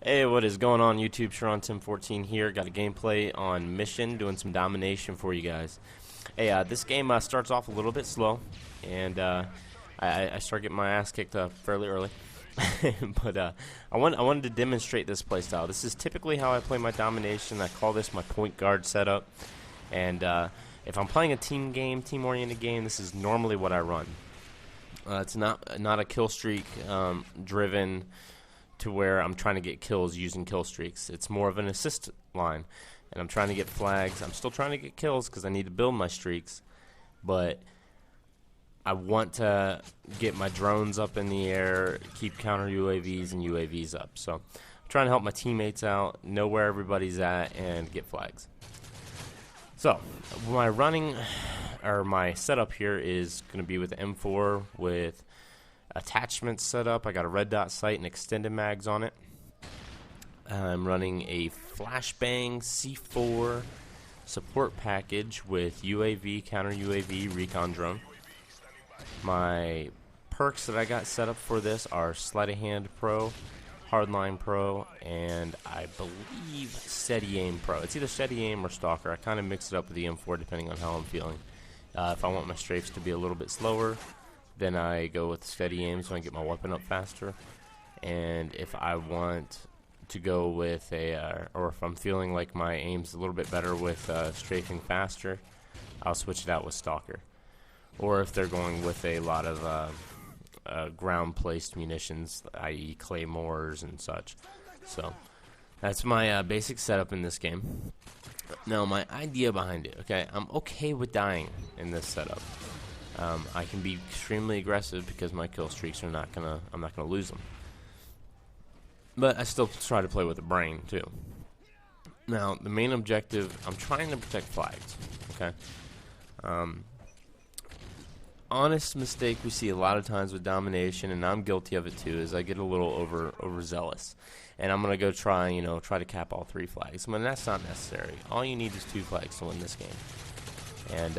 Hey, what is going on YouTube? Shuran Tim 14 here. Got a gameplay on Mission, doing some domination for you guys. Hey, this game starts off a little bit slow, and I start getting my ass kicked fairly early. But I wanted to demonstrate this playstyle. This is typically how I play my domination. I call this my point guard setup. And if I'm playing a team game, team-oriented game, this is normally what I run. It's not a kill streak driven to where I'm trying to get kills using kill streaks. It's more of an assist line, and I'm trying to get flags. I'm still trying to get kills because I need to build my streaks, but I want to get my drones up in the air, keep counter UAVs and UAVs up. So I'm trying to help my teammates out, know where everybody's at, and get flags. So my my setup here is going to be with M4 with attachments set up. I got a red dot sight and extended mags on it. I'm running a flashbang C4 support package with UAV, counter UAV, recon drone. My perks that I got set up for this are Sleight of Hand Pro, Hardline Pro, and I believe Steady Aim Pro. It's either Steady Aim or Stalker. I kind of mix it up with the M4 depending on how I'm feeling. If I want my strafes to be a little bit slower, then I go with Steady Aim so I can get my weapon up faster. And if I want to go with or if I'm feeling like my aim's a little bit better with strafing faster, I'll switch it out with Stalker. Or if they're going with a lot of ground-placed munitions, i.e. claymores and such. So that's my basic setup in this game. Now my idea behind it, okay, I'm okay with dying in this setup. I can be extremely aggressive because my kill streaks are I'm not gonna lose them. But I still try to play with the brain too. Now the main objective, I'm trying to protect flags. Okay. Honest mistake we see a lot of times with domination, and I'm guilty of it too, is I get a little overzealous, and I'm gonna go try to cap all 3 flags. I mean, that's not necessary. All you need is 2 flags to win this game, and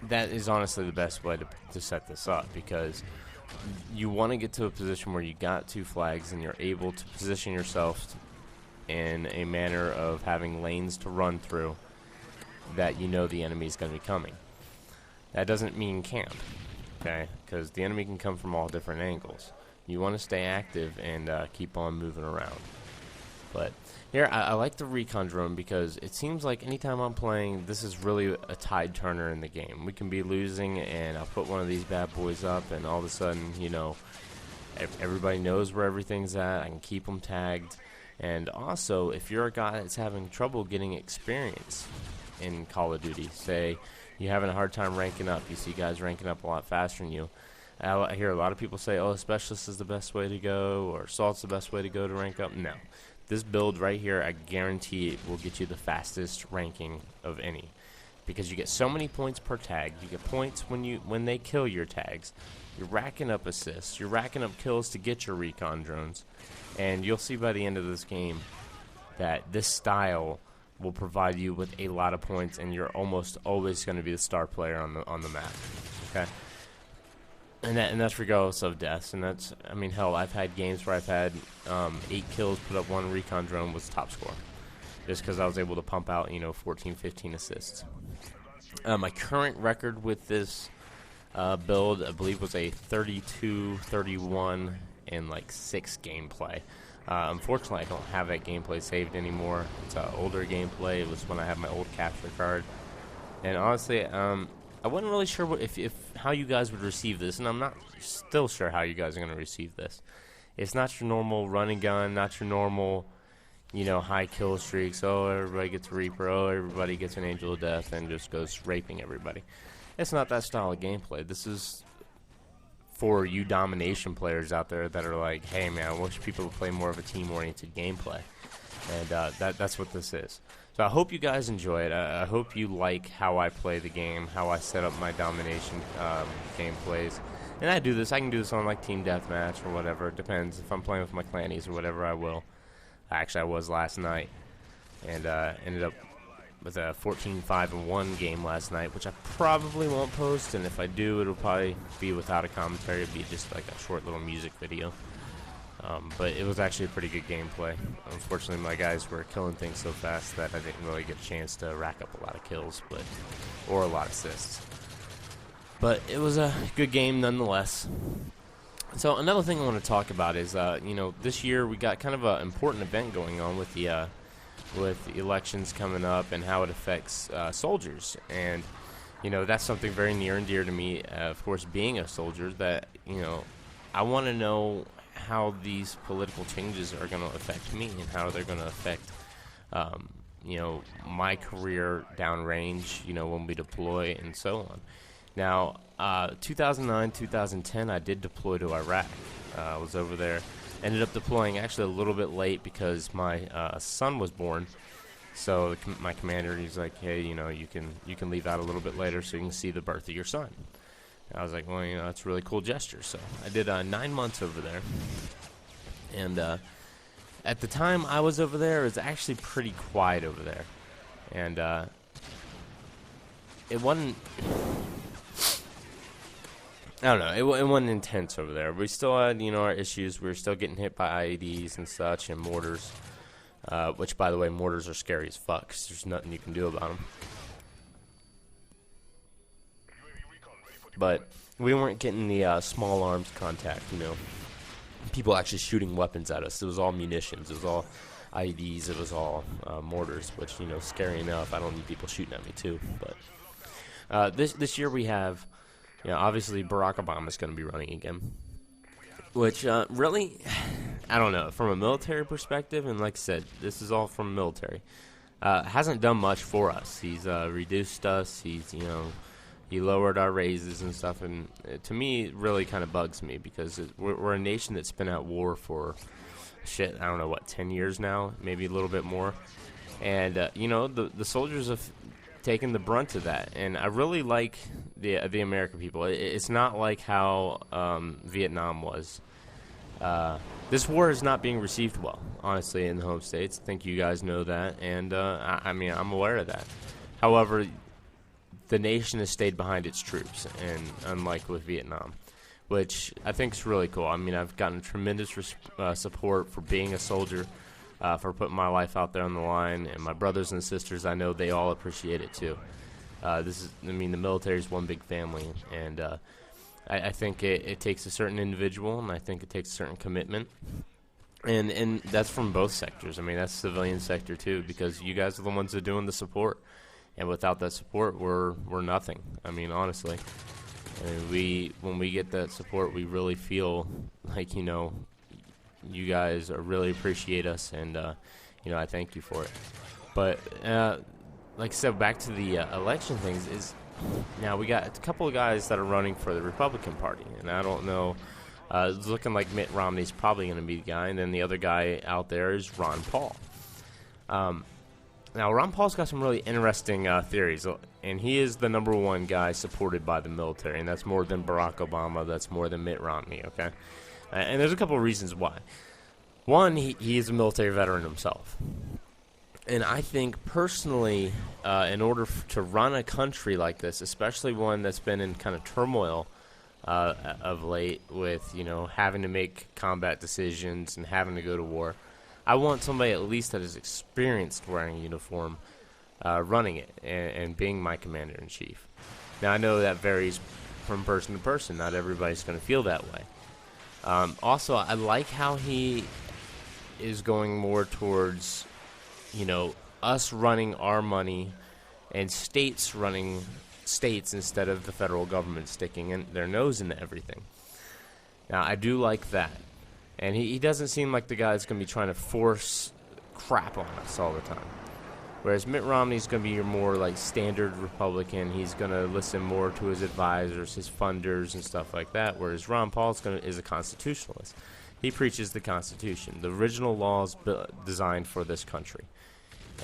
that is honestly the best way to set this up, because you want to get to a position where you got 2 flags and you're able to position yourself in a manner of having lanes to run through that you know the enemy is going to be coming. That doesn't mean camp, okay? Because the enemy can come from all different angles. You want to stay active and keep on moving around. But here, I like the recon drone because it seems like anytime I'm playing, this is really a tide turner in the game. We can be losing, and I'll put one of these bad boys up, and all of a sudden, everybody knows where everything's at. I can keep them tagged. And also, if you're a guy that's having trouble getting experience in Call of Duty, say you're having a hard time ranking up, you see guys ranking up a lot faster than you. I hear a lot of people say, oh, Specialist is the best way to go, or Assault's the best way to go to rank up. No. This build right here, I guarantee it will get you the fastest ranking of any, because you get so many points per tag. You get points when they kill your tags. You're racking up assists. You're racking up kills to get your recon drones, and you'll see by the end of this game that this style will provide you with a lot of points, and you're almost always going to be the star player on the map. Okay. And that's regardless of deaths, and that's, I mean, hell, I've had games where I've had 8 kills, put up 1 recon drone, was top score, just because I was able to pump out 14, 15 assists. My current record with this build, I believe, was a 32, 31, and like 6 gameplay. Unfortunately, I don't have that gameplay saved anymore. It's an older gameplay. It was when I had my old capture card, and honestly, I wasn't really sure how you guys would receive this, and I'm not still sure how you guys are going to receive this. It's not your normal run and gun, not your normal, high kill streaks. Oh, everybody gets a Reaper. Oh, everybody gets an Angel of Death and just goes raping everybody. It's not that style of gameplay. This is for you domination players out there that are like, hey man, I wish people would play more of a team-oriented gameplay, and that's what this is. So I hope you guys enjoy it. I hope you like how I play the game, how I set up my domination gameplays. And I can do this on like Team Deathmatch or whatever. It depends. If I'm playing with my clannies or whatever, I will. Actually, I was last night, and ended up with a 14-5-1 game last night, which I probably won't post. And if I do, it'll probably be without a commentary. It'll be just like a short little music video. but it was actually a pretty good gameplay. Unfortunately, my guys were killing things so fast that I didn't really get a chance to rack up a lot of kills, or a lot of assists. But it was a good game nonetheless. So another thing I want to talk about is, this year we got kind of an important event going on with the elections coming up and how it affects soldiers. And, that's something very near and dear to me, of course, being a soldier, that, I want to know how these political changes are going to affect me and how they're going to affect, my career downrange, when we deploy and so on. Now, 2009, 2010, I did deploy to Iraq. I was over there. Ended up deploying actually a little bit late because my son was born. So my commander, he's like, hey, you can leave out a little bit later so you can see the birth of your son. And I was like, well, that's a really cool gesture. So I did 9 months over there. And at the time I was over there, it was actually pretty quiet over there. And it wasn't... I don't know, it wasn't intense over there. We still had, our issues. We were still getting hit by IEDs and such, and mortars. Which, by the way, mortars are scary as fuck, 'cause there's nothing you can do about them. But we weren't getting the small arms contact, People actually shooting weapons at us. It was all munitions. It was all IEDs. It was all mortars, which, scary enough. I don't need people shooting at me, too. But this year we have... obviously Barack Obama's going to be running again, which really, I don't know, from a military perspective, and like I said, this is all from military, hasn't done much for us. He's reduced us, he lowered our raises and stuff, and to me, it really kind of bugs me, because we're a nation that's been at war for, I don't know, 10 years now, maybe a little bit more, and, the soldiers have taken the brunt of that, and I really like the American people. It's not like how Vietnam was. This war is not being received well, honestly, in the home states. I think you guys know that, and I'm aware of that. However, the nation has stayed behind its troops, and unlike with Vietnam, which I think is really cool. I've gotten tremendous support for being a soldier, for putting my life out there on the line, and my brothers and sisters, I know they all appreciate it too. The military is one big family, and I think it takes a certain individual, and I think it takes a certain commitment, and that's from both sectors. That's the civilian sector too, because you guys are the ones that are doing the support, and without that support, we're nothing. Honestly, when we get that support, we really feel like, you guys really appreciate us, and I thank you for it. But like I said, back to the election things, is now we got a couple of guys that are running for the Republican Party, and I don't know, it's looking like Mitt Romney's probably going to be the guy, and then the other guy out there is Ron Paul. Now Ron Paul's got some really interesting theories, and he is the #1 guy supported by the military, and that's more than Barack Obama, that's more than Mitt Romney, okay? And there's a couple of reasons why. One, he is a military veteran himself. And I think personally, in order to run a country like this, especially one that's been in kind of turmoil of late with, having to make combat decisions and having to go to war, I want somebody at least that is experienced wearing a uniform, running it, and being my commander-in-chief. Now, I know that varies from person to person. Not everybody's going to feel that way. Also, I like how he is going more towards, us running our money and states running states instead of the federal government sticking their nose into everything. Now, I do like that. And he doesn't seem like the guy that's going to be trying to force crap on us all the time. Whereas Mitt Romney's going to be your more like standard Republican. He's going to listen more to his advisors, his funders, and stuff like that. Whereas Ron Paul is a constitutionalist. He preaches the Constitution, the original laws designed for this country.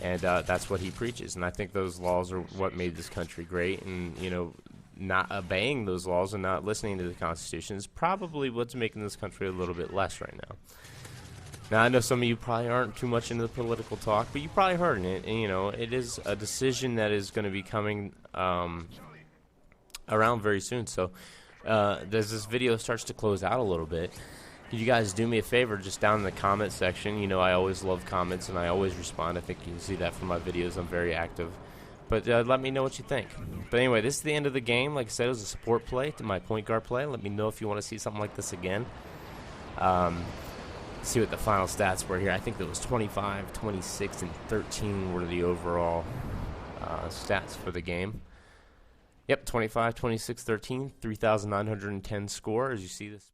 And that's what he preaches. And I think those laws are what made this country great. And, not obeying those laws and not listening to the Constitution is probably what's making this country a little bit less right now. Now, I know some of you probably aren't too much into the political talk, but you probably heard it. And, it is a decision that is going to be coming around very soon. So as this video starts to close out a little bit, Could you guys do me a favor just down in the comment section? You know, I always love comments and I always respond. I think you can see that from my videos. I'm very active. But let me know what you think. But anyway, this is the end of the game. Like I said, it was a support play to my point guard play. Let me know if you want to see something like this again. See what the final stats were here. I think it was 25, 26, and 13 were the overall stats for the game. Yep, 25, 26, 13, 3,910 score, as you see this.